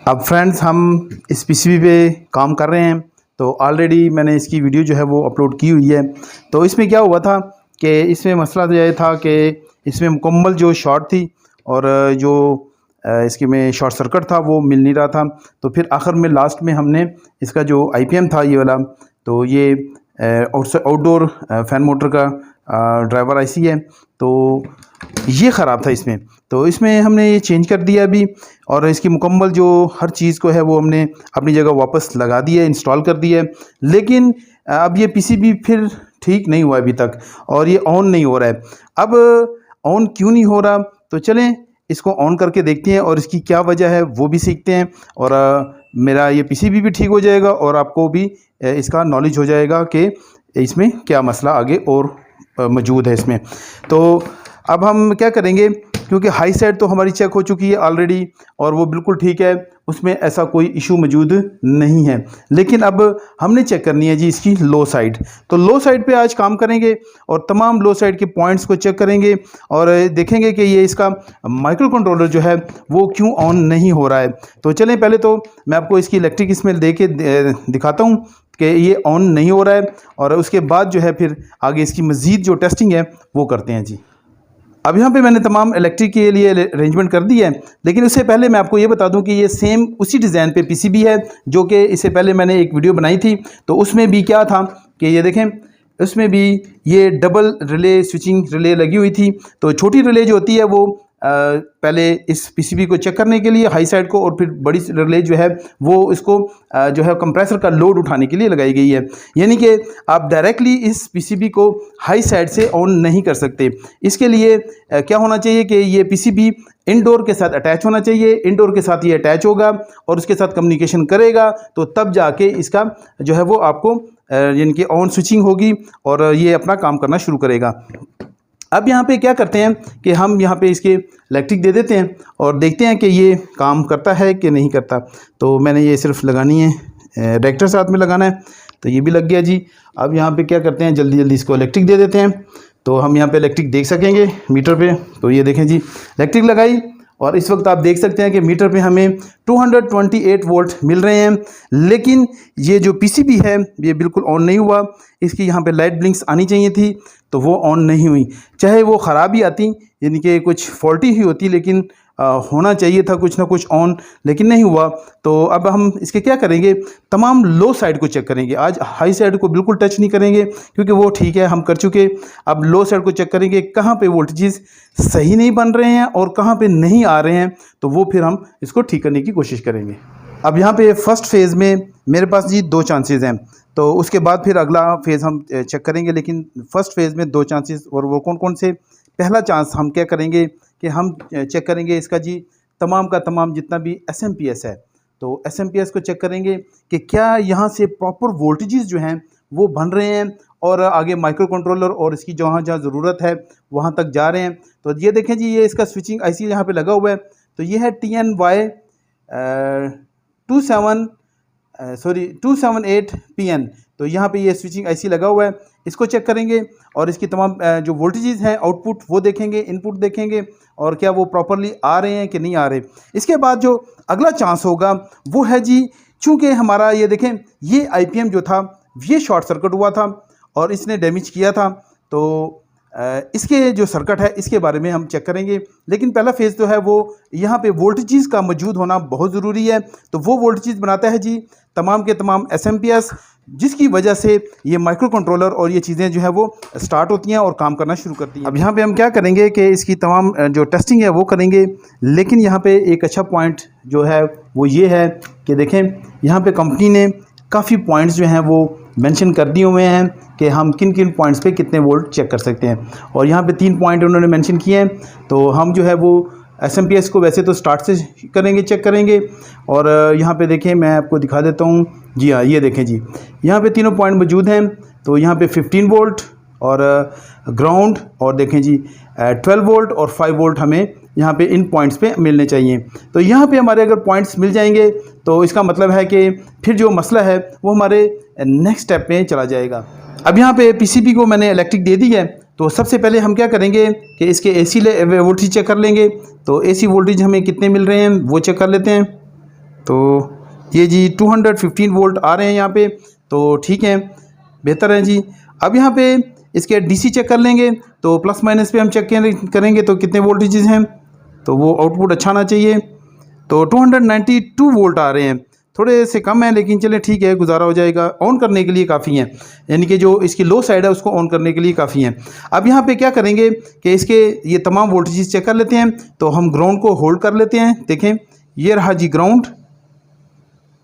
अब फ्रेंड्स हम इस पीसीबी पे काम कर रहे हैं, तो ऑलरेडी मैंने इसकी वीडियो जो है वो अपलोड की हुई है। तो इसमें क्या हुआ था कि इसमें मसला तो यह था कि इसमें मुकम्मल जो शॉर्ट थी और जो इसके में शॉर्ट सर्किट था वो मिल नहीं रहा था। तो फिर आखिर में लास्ट में हमने इसका जो आईपीएम था ये वाला, तो ये आउटडोर फ़ैन मोटर का ड्राइवर आईसी है, तो ये ख़राब था इसमें। तो इसमें हमने ये चेंज कर दिया अभी, और इसकी मुकम्मल जो हर चीज़ को है वो हमने अपनी जगह वापस लगा दिया है, इंस्टॉल कर दिया है। लेकिन अब ये पीसीबी फिर ठीक नहीं हुआ अभी तक, और ये ऑन नहीं हो रहा है। अब ऑन क्यों नहीं हो रहा, तो चलें इसको ऑन करके देखते हैं और इसकी क्या वजह है वो भी सीखते हैं, और मेरा ये पीसीबी भी ठीक हो जाएगा और आपको भी इसका नॉलेज हो जाएगा कि इसमें क्या मसला आगे और मौजूद है इसमें। तो अब हम क्या करेंगे, क्योंकि हाई साइड तो हमारी चेक हो चुकी है ऑलरेडी और वो बिल्कुल ठीक है, उसमें ऐसा कोई इशू मौजूद नहीं है। लेकिन अब हमने चेक करनी है जी इसकी लो साइड। तो लो साइड पे आज काम करेंगे और तमाम लो साइड के पॉइंट्स को चेक करेंगे और देखेंगे कि ये इसका माइक्रो कंट्रोलर जो है वो क्यों ऑन नहीं हो रहा है। तो चलें, पहले तो मैं आपको इसकी इलेक्ट्रिक इसमें दे के दिखाता हूँ कि ये ऑन नहीं हो रहा है, और उसके बाद जो है फिर आगे इसकी मज़ीद जो टेस्टिंग है वो करते हैं जी। अब यहाँ पे मैंने तमाम इलेक्ट्रिक के लिए अरेंजमेंट कर दी है, लेकिन उससे पहले मैं आपको ये बता दूं कि ये सेम उसी डिज़ाइन पे पीसीबी है जो कि इससे पहले मैंने एक वीडियो बनाई थी। तो उसमें भी क्या था कि ये देखें, उसमें भी ये डबल रिले स्विचिंग रिले लगी हुई थी। तो छोटी रिले जो होती है वो पहले इस पीसीबी को चेक करने के लिए हाई साइड को, और फिर बड़ी रिले जो है वो इसको जो है कंप्रेसर का लोड उठाने के लिए लगाई गई है। यानी कि आप डायरेक्टली इस पीसीबी को हाई साइड से ऑन नहीं कर सकते। इसके लिए क्या होना चाहिए कि ये पीसीबी इंडोर के साथ अटैच होना चाहिए। इंडोर के साथ ये अटैच होगा और उसके साथ कम्युनिकेशन करेगा, तो तब जाके इसका जो है वो आपको यानी कि ऑन स्विचिंग होगी और ये अपना काम करना शुरू करेगा। अब यहाँ पे क्या करते हैं कि हम यहाँ पे इसके इलेक्ट्रिक दे देते हैं और देखते हैं कि ये काम करता है कि नहीं करता। तो मैंने ये सिर्फ लगानी है, रेक्टर साथ में लगाना है, तो ये भी लग गया जी। अब यहाँ पे क्या करते हैं, जल्दी जल्दी इसको इलेक्ट्रिक दे देते हैं, तो हम यहाँ पे इलेक्ट्रिक देख सकेंगे मीटर पे। तो ये देखें जी, इलेक्ट्रिक लगाई और इस वक्त आप देख सकते हैं कि मीटर पे हमें 228 वोल्ट मिल रहे हैं। लेकिन ये जो पीसीबी है ये बिल्कुल ऑन नहीं हुआ। इसकी यहाँ पे लाइट ब्लिंक्स आनी चाहिए थी, तो वो ऑन नहीं हुई। चाहे वो ख़राबी आती, यानी कि कुछ फॉल्टी ही होती, लेकिन होना चाहिए था कुछ ना कुछ ऑन, लेकिन नहीं हुआ। तो अब हम इसके क्या करेंगे, तमाम लो साइड को चेक करेंगे। आज हाई साइड को बिल्कुल टच नहीं करेंगे क्योंकि वो ठीक है, हम कर चुके। अब लो साइड को चेक करेंगे कहाँ पे वोल्टेजेस सही नहीं बन रहे हैं और कहाँ पे नहीं आ रहे हैं, तो वो फिर हम इसको ठीक करने की कोशिश करेंगे। अब यहाँ पे फर्स्ट फेज़ में मेरे पास जी 2 चांसेस हैं, तो उसके बाद फिर अगला फेज़ हम चेक करेंगे। लेकिन फ़र्स्ट फेज़ में 2 चांसेस, और वो कौन कौन से। पहला चांस हम क्या करेंगे कि हम चेक करेंगे इसका जी तमाम का तमाम जितना भी एसएमपीएस है, तो एसएमपीएस को चेक करेंगे कि क्या यहाँ से प्रॉपर वोल्टेजेस जो हैं वो बन रहे हैं और आगे माइक्रो कंट्रोलर और इसकी जहाँ जहाँ ज़रूरत है वहाँ तक जा रहे हैं। तो ये देखें जी, ये इसका स्विचिंग आईसी यहाँ पे लगा हुआ है। तो ये है TNY 278 PN। तो यहाँ पे ये स्विचिंग आईसी लगा हुआ है, इसको चेक करेंगे और इसकी तमाम जो वोल्टेजेस हैं आउटपुट वो देखेंगे, इनपुट देखेंगे, और क्या वो प्रॉपरली आ रहे हैं कि नहीं आ रहे। इसके बाद जो अगला चांस होगा वो है जी, चूँकि हमारा ये देखें ये आईपीएम जो था ये शॉर्ट सर्किट हुआ था और इसने डैमेज किया था। तो इसके जो सर्किट है इसके बारे में हम चेक करेंगे। लेकिन पहला फेज़ तो है वो यहाँ पे वोल्टेजेस का मौजूद होना बहुत ज़रूरी है। तो वो वोल्टेजेस बनाता है जी तमाम के तमाम एसएमपीएस, जिसकी वजह से ये माइक्रो कंट्रोलर और ये चीज़ें जो है वो स्टार्ट होती हैं और काम करना शुरू करती हैं। अब यहाँ पे हम क्या करेंगे कि इसकी तमाम जो टेस्टिंग है वो करेंगे। लेकिन यहाँ पे एक अच्छा पॉइंट जो है वो ये है कि देखें यहाँ पे कंपनी ने काफ़ी पॉइंट्स जो हैं वो मेंशन कर दिए हुए हैं कि हम किन किन पॉइंट्स पे कितने वोल्ट चेक कर सकते हैं, और यहाँ पे 3 पॉइंट उन्होंने मेंशन किए हैं। तो हम जो है वो एसएमपीएस को वैसे तो स्टार्ट से करेंगे, चेक करेंगे, और यहाँ पे देखें मैं आपको दिखा देता हूँ। जी हाँ, ये देखें जी, यहाँ पे तीनों पॉइंट मौजूद हैं। तो यहाँ पे 15 वोल्ट और ग्राउंड, और देखें जी 12 वोल्ट और 5 वोल्ट हमें यहाँ पे इन पॉइंट्स पे मिलने चाहिए। तो यहाँ पे हमारे अगर पॉइंट्स मिल जाएंगे तो इसका मतलब है कि फिर जो मसला है वो हमारे नेक्स्ट स्टेप में चला जाएगा। अब यहाँ पे पीसीबी को मैंने इलेक्ट्रिक दे दी है, तो सबसे पहले हम क्या करेंगे कि इसके एसी वोल्टेज चेक कर लेंगे। तो एसी वोल्टेज हमें कितने मिल रहे हैं वो चेक कर लेते हैं। तो ये जी 215 वोल्ट आ रहे हैं यहाँ पे, तो ठीक है, बेहतर है जी। अब यहाँ पे इसके डीसी चेक कर लेंगे, तो प्लस माइनस पे हम चेक करेंगे तो कितने वोल्टेजेस हैं, तो वो आउटपुट अच्छा आना चाहिए। तो 292 वोल्ट आ रहे हैं, थोड़े से कम है लेकिन चले ठीक है, गुजारा हो जाएगा, ऑन करने के लिए काफ़ी हैं, यानी कि जो इसकी लो साइड है उसको ऑन करने के लिए काफ़ी हैं। अब यहाँ पे क्या करेंगे कि इसके ये तमाम वोल्टेजेस चेक कर लेते हैं। तो हम ग्राउंड को होल्ड कर लेते हैं, देखें ये रहा जी ग्राउंड,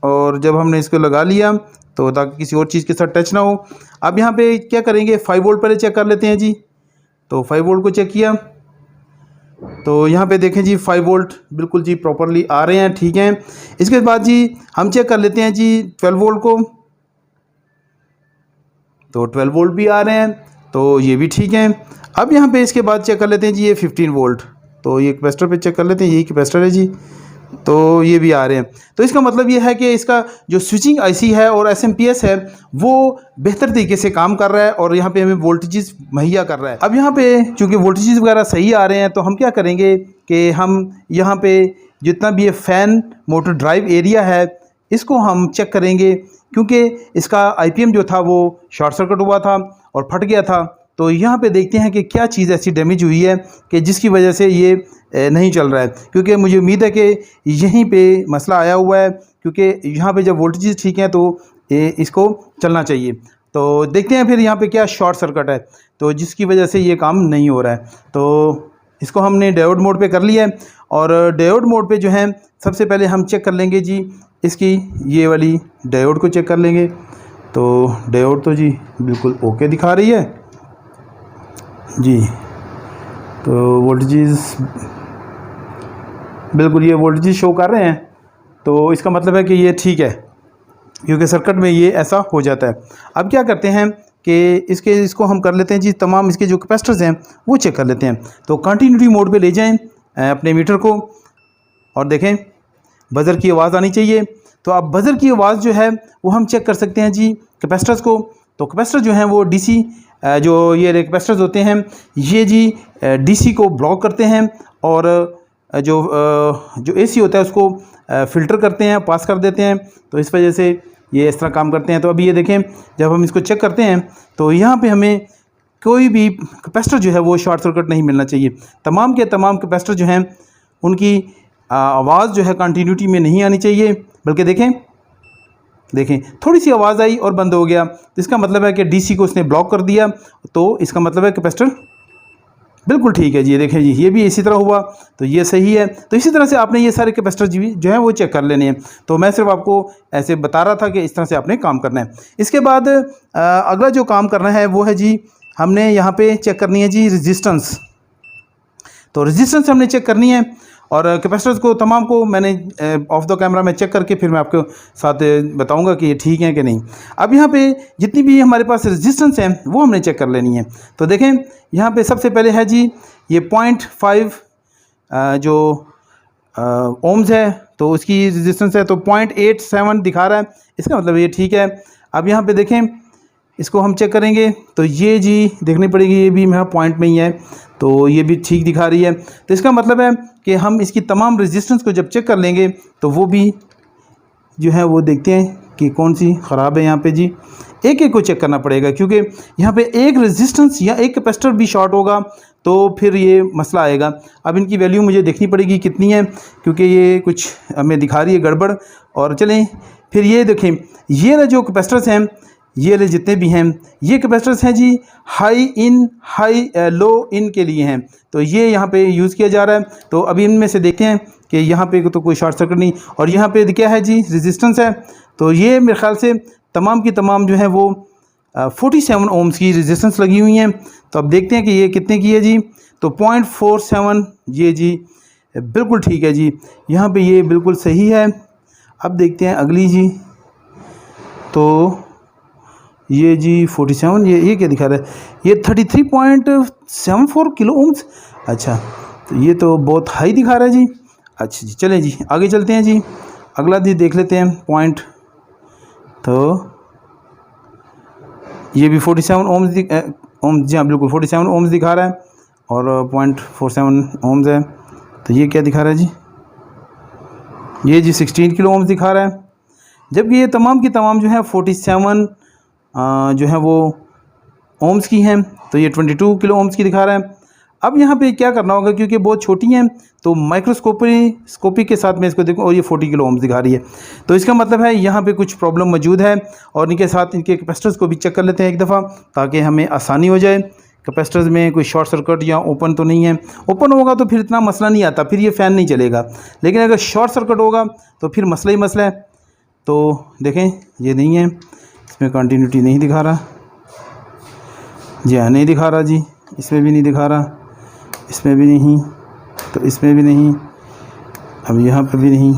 और जब हमने इसको लगा लिया तो ताकि किसी और चीज़ के साथ टच ना हो। अब यहाँ पे क्या करेंगे, 5 वोल्ट पहले चेक कर लेते हैं जी। तो 5 वोल्ट को चेक किया, तो यहाँ पे देखें जी 5 वोल्ट बिल्कुल जी प्रॉपरली आ रहे हैं, ठीक हैं। इसके बाद जी हम चेक कर लेते हैं जी 12 वोल्ट को, तो 12 वोल्ट भी आ रहे हैं, तो ये भी ठीक है। अब यहाँ पे इसके बाद चेक कर लेते हैं जी ये 15 वोल्ट, तो ये कैपेसिटर पे चेक कर लेते हैं, यही कैपेसिटर है जी, तो ये भी आ रहे हैं। तो इसका मतलब ये है कि इसका जो स्विचिंग आईसी है और एसएमपीएस है वो बेहतर तरीके से काम कर रहा है और यहाँ पे हमें वोल्टेजेस मुहैया कर रहा है। अब यहाँ पे चूँकि वोल्टेजेस वगैरह सही आ रहे हैं, तो हम क्या करेंगे कि हम यहाँ पे जितना भी ये फ़ैन मोटर ड्राइव एरिया है इसको हम चेक करेंगे, क्योंकि इसका आईपीएम जो था वो शॉर्ट सर्किट हुआ था और फट गया था। तो यहाँ पे देखते हैं कि क्या चीज़ ऐसी डैमेज हुई है कि जिसकी वजह से ये नहीं चल रहा है, क्योंकि मुझे उम्मीद है कि यहीं पे मसला आया हुआ है, क्योंकि यहाँ पे जब वोल्टेज ठीक हैं तो इसको चलना चाहिए। तो देखते हैं फिर यहाँ पे क्या शॉर्ट सर्किट है, तो जिसकी वजह से ये काम नहीं हो रहा है। तो इसको हमने डायोड मोड पे कर लिया है, और डायोड मोड पे जो है सबसे पहले हम चेक कर लेंगे जी इसकी ये वाली डायोड को चेक कर लेंगे। तो डायोड तो जी बिल्कुल ओके दिखा रही है जी, तो वोल्टेजेस बिल्कुल ये वोल्टेज शो कर रहे हैं, तो इसका मतलब है कि ये ठीक है, क्योंकि सर्किट में ये ऐसा हो जाता है। अब क्या करते हैं कि इसको हम कर लेते हैं जी, तमाम इसके जो कैपेसिटर्स हैं वो चेक कर लेते हैं। तो कंटिन्यूटी मोड पे ले जाएं अपने मीटर को, और देखें बज़र की आवाज़ आनी चाहिए। तो अब बज़र की आवाज़ जो है वो हम चेक कर सकते हैं जी कैपेसिटर्स को। तो कैपेसिटर जो हैं वो डीसी जो ये कैपेसिटर्स होते हैं ये जी डीसी को ब्लॉक करते हैं, और जो एसी होता है उसको फ़िल्टर करते हैं, पास कर देते हैं। तो इस वजह से ये इस तरह काम करते हैं। तो अभी ये देखें जब हम इसको चेक करते हैं तो यहाँ पे हमें कोई भी कैपेसिटर जो है वो शॉर्ट सर्किट नहीं मिलना चाहिए। तमाम के तमाम कैपेसिटर जो हैं उनकी आवाज़ जो है कंटिन्यूटी में नहीं आनी चाहिए, बल्कि देखें थोड़ी सी आवाज़ आई और बंद हो गया, तो इसका मतलब है कि डीसी को उसने ब्लॉक कर दिया। तो इसका मतलब है कैपेसिटर बिल्कुल ठीक है जी। ये देखें जी ये भी इसी तरह हुआ, तो ये सही है। तो इसी तरह से आपने ये सारे कैपेसिटर जो है वो चेक कर लेने हैं। तो मैं सिर्फ आपको ऐसे बता रहा था कि इस तरह से आपने काम करना है। इसके बाद अगला जो काम करना है वो है जी हमने यहाँ पे चेक करनी है जी रेजिस्टेंस। तो रेजिस्टेंस हमने चेक करनी है, और कैपेसिटर्स को तमाम को मैंने ऑफ द कैमरा में चेक करके फिर मैं आपके साथ बताऊंगा कि ये ठीक है कि नहीं। अब यहाँ पे जितनी भी हमारे पास रेजिस्टेंस हैं वो हमने चेक कर लेनी है। तो देखें यहाँ पे सबसे पहले है जी ये 0.5 जो ओम्स है, तो उसकी रेजिस्टेंस है, तो 0.87 दिखा रहा है, इसका मतलब ये ठीक है। अब यहाँ पे देखें इसको हम चेक करेंगे, तो ये जी देखनी पड़ेगी, ये भी मेरा पॉइंट में ही है, तो ये भी ठीक दिखा रही है। तो इसका मतलब है कि हम इसकी तमाम रेजिस्टेंस को जब चेक कर लेंगे तो वो भी जो है वो देखते हैं कि कौन सी ख़राब है। यहाँ पे जी एक एक को चेक करना पड़ेगा, क्योंकि यहाँ पे एक रेजिस्टेंस या एक कैपेसिटर भी शॉर्ट होगा तो फिर ये मसला आएगा। अब इनकी वैल्यू मुझे देखनी पड़ेगी कितनी है, क्योंकि ये कुछ हमें दिखा रही है गड़बड़। और चलें फिर ये देखें, ये जो कैपेसिटर्स हैं ये जितने भी हैं ये कैपेसिटर्स हैं जी हाई लो इन के लिए हैं, तो ये यहाँ पे यूज़ किया जा रहा है। तो अभी इनमें से देखते हैं कि यहाँ पे तो कोई शॉर्ट सर्किट नहीं, और यहाँ पे क्या है जी रेजिस्टेंस है। तो ये मेरे ख्याल से तमाम की तमाम जो है वो 47 ओम्स की रेजिस्टेंस लगी हुई हैं। तो अब देखते हैं कि ये कितने की है जी। तो 0.47 ये जी बिल्कुल ठीक है जी, यहाँ पे ये बिल्कुल सही है। अब देखते हैं अगली जी, तो ये जी 47 ये क्या दिखा रहा है, ये 33.74 किलो ओम्स। अच्छा तो ये तो बहुत हाई दिखा रहा है जी। अच्छा जी चलें जी आगे चलते हैं जी, अगला जी देख लेते हैं पॉइंट। तो ये भी 47 ओम्स जी हाँ बिल्कुल 47 ओम्स दिखा रहा है, और 0.47 ओम्स है। तो ये क्या दिखा रहा है जी, ये जी 16 किलो ओम्स दिखा रहा है, जबकि ये तमाम की तमाम जो है 47 जो है वो ओम्स की हैं, तो ये 22 किलो ओम्स की दिखा रहा है। अब यहाँ पे क्या करना होगा, क्योंकि बहुत छोटी हैं तो माइक्रोस्कोपी के साथ मैं इसको देखूँ और ये 40 किलो ओम्स दिखा रही है, तो इसका मतलब है यहाँ पे कुछ प्रॉब्लम मौजूद है। और इनके साथ इनके कैपेसिटर्स को भी चेक कर लेते हैं एक दफ़ा, ताकि हमें आसानी हो जाए। कैपेसिटर्स में कोई शॉर्ट सर्किट या ओपन तो नहीं है। ओपन होगा तो फिर इतना मसला नहीं आता, फिर ये फ़ैन नहीं चलेगा, लेकिन अगर शॉर्ट सर्किट होगा तो फिर मसला ही मसला है। तो देखें ये नहीं है, इसमें कंटिन्यूटी नहीं दिखा रहा जी, हाँ नहीं दिखा रहा जी, इसमें भी नहीं दिखा रहा, इसमें भी नहीं, तो इसमें भी नहीं, अब यहाँ पर भी नहीं,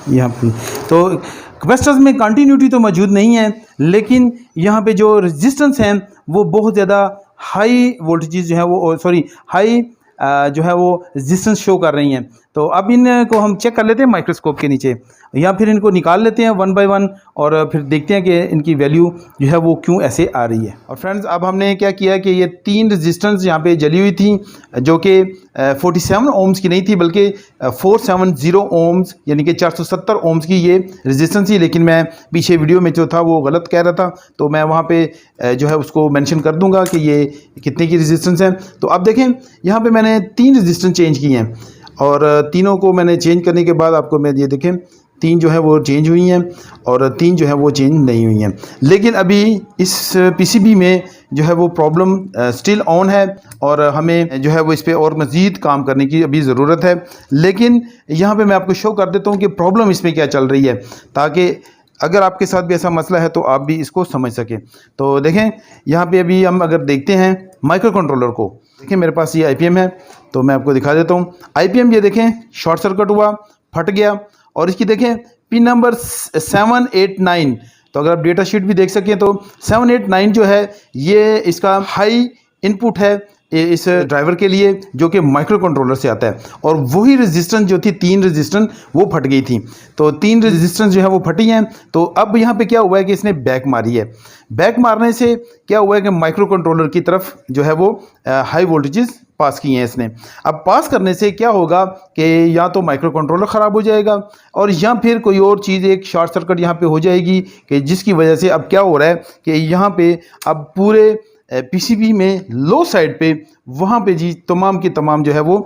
यहाँ पर भी। तो कैपेसिटर्स में कंटिन्यूटी तो मौजूद नहीं है, लेकिन यहाँ पे जो रेजिस्टेंस हैं वो बहुत ज़्यादा हाई वोल्टेज जो है वो हाई जो है वो रेजिस्टेंस शो कर रही हैं। तो अब इनको हम चेक कर लेते हैं माइक्रोस्कोप के नीचे, या फिर इनको निकाल लेते हैं 1 बाय 1 और फिर देखते हैं कि इनकी वैल्यू जो है वो क्यों ऐसे आ रही है। और फ्रेंड्स अब हमने क्या किया कि ये 3 रेजिस्टेंस यहाँ पे जली हुई थी, जो कि 47 ओम्स की नहीं थी बल्कि 470 ओम्स यानी कि 470 ओम्स की ये रेजिस्टेंस थी। लेकिन मैं पीछे वीडियो में जो था वो गलत कह रहा था, तो मैं वहाँ पे जो है उसको मेंशन कर दूंगा कि ये कितने की रेजिस्टेंस है। तो अब देखें यहाँ पे मैंने 3 रेजिस्टेंस चेंज किए हैं, और तीनों को मैंने चेंज करने के बाद आपको मैं ये देखें 3 जो है वो चेंज हुई हैं और 3 जो है वो चेंज नहीं हुई हैं। लेकिन अभी इस पीसीबी में जो है वो प्रॉब्लम स्टिल ऑन है, और हमें जो है वो इस पर और मज़ीद काम करने की अभी ज़रूरत है। लेकिन यहाँ पे मैं आपको शो कर देता हूँ कि प्रॉब्लम इसमें क्या चल रही है, ताकि अगर आपके साथ भी ऐसा मसला है तो आप भी इसको समझ सकें। तो देखें यहाँ पे अभी हम अगर देखते हैं माइक्रो कंट्रोलर को, देखें मेरे पास ये आईपीएम है, तो मैं आपको दिखा देता हूँ। आईपीएम ये देखें शॉर्ट सर्किट हुआ, फट गया, और इसकी देखें पिन नंबर 789, तो अगर आप डेटा शीट भी देख सकें तो 789 जो है ये इसका हाई इनपुट है इस ड्राइवर के लिए, जो कि माइक्रो कंट्रोलर से आता है। और वही रेजिस्टेंस जो थी 3 रेजिस्टेंस वो फट गई थी, तो 3 रेजिस्टेंस जो है वो फटी हैं। तो अब यहाँ पे क्या हुआ है कि इसने बैक मारी है। बैक मारने से क्या हुआ है कि माइक्रो कंट्रोलर की तरफ जो है वो हाई वोल्टेजेस पास किए हैं इसने। अब पास करने से क्या होगा कि या तो माइक्रो कंट्रोलर ख़राब हो जाएगा, और या फिर कोई और चीज़ एक शॉर्ट सर्किट यहाँ पे हो जाएगी, कि जिसकी वजह से अब क्या हो रहा है कि यहाँ पे अब पूरे पीसीबी में लो साइड पे वहाँ पे जी तमाम की तमाम जो है वो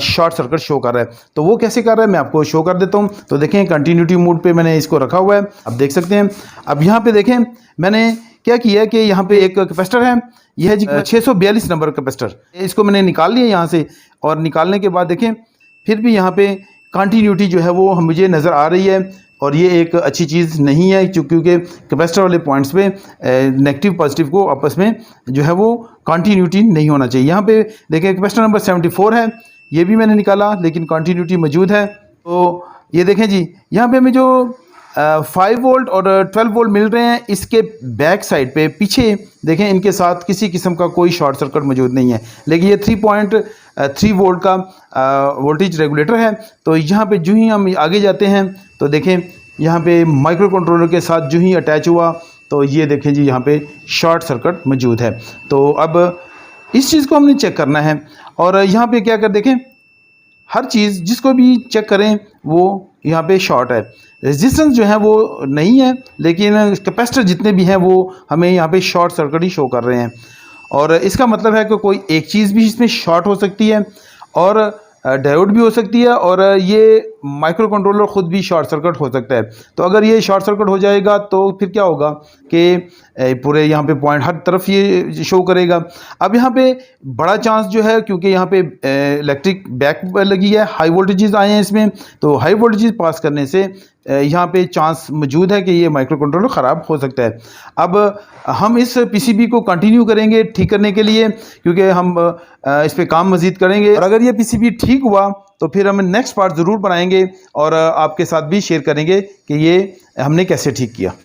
शॉर्ट सर्किट शो कर रहा है। तो वो कैसे कर रहा है मैं आपको शो कर देता हूँ। तो देखें कंटिन्यूटी मोड पे मैंने इसको रखा हुआ है, अब देख सकते हैं। अब यहाँ पे देखें मैंने क्या किया है कि यहाँ पे एक कैपेसिटर है, यह है जी 642 नंबर कैपेसिटर, इसको मैंने निकाल लिया यहाँ से, और निकालने के बाद देखें फिर भी यहाँ पे कंटिन्यूटी जो है वो मुझे नज़र आ रही है, और ये एक अच्छी चीज़ नहीं है, क्योंकि कैपेसिटर वाले पॉइंट्स पे नेगेटिव पॉजिटिव को आपस में जो है वो कंटिन्यूटी नहीं होना चाहिए। यहाँ पे देखिए कैपेसिटर नंबर 74 है, ये भी मैंने निकाला लेकिन कंटिन्यूटी मौजूद है। तो ये देखें जी यहाँ पे हमें जो 5 वोल्ट और 12 वोल्ट मिल रहे हैं, इसके बैक साइड पे पीछे देखें इनके साथ किसी किस्म का कोई शॉर्ट सर्किट मौजूद नहीं है, लेकिन ये 3.3 वोल्ट का वोल्टेज रेगुलेटर है। तो यहाँ पे जो ही हम आगे जाते हैं तो देखें यहाँ पे माइक्रो कंट्रोलर के साथ जो ही अटैच हुआ, तो ये देखें जी यहाँ पे शॉर्ट सर्किट मौजूद है। तो अब इस चीज़ को हमने चेक करना है, और यहाँ पे क्या कर देखें हर चीज़ जिसको भी चेक करें वो यहाँ पे शॉर्ट है, रेजिस्टेंस जो है वो नहीं है, लेकिन कैपेसिटर जितने भी हैं वो हमें यहाँ पे शॉर्ट सर्किट ही शो कर रहे हैं। और इसका मतलब है कि कोई एक चीज़ भी इसमें शॉर्ट हो सकती है, और डायोड भी हो सकती है, और ये माइक्रो कंट्रोलर ख़ुद भी शॉर्ट सर्किट हो सकता है। तो अगर ये शॉर्ट सर्किट हो जाएगा तो फिर क्या होगा कि पूरे यहाँ पे पॉइंट हर तरफ ये शो करेगा। अब यहाँ पे बड़ा चांस जो है, क्योंकि यहाँ पे इलेक्ट्रिक बैक लगी है, हाई वोल्टेजेस आए हैं इसमें, तो हाई वोल्टेजेस पास करने से यहाँ पे चांस मौजूद है कि ये माइक्रो कंट्रोलर ख़राब हो सकता है। अब हम इस पीसीबी को कंटिन्यू करेंगे ठीक करने के लिए, क्योंकि हम इस पे काम मज़ीद करेंगे, और अगर ये पीसीबी ठीक हुआ तो फिर हम नेक्स्ट पार्ट ज़रूर बनाएंगे और आपके साथ भी शेयर करेंगे कि ये हमने कैसे ठीक किया।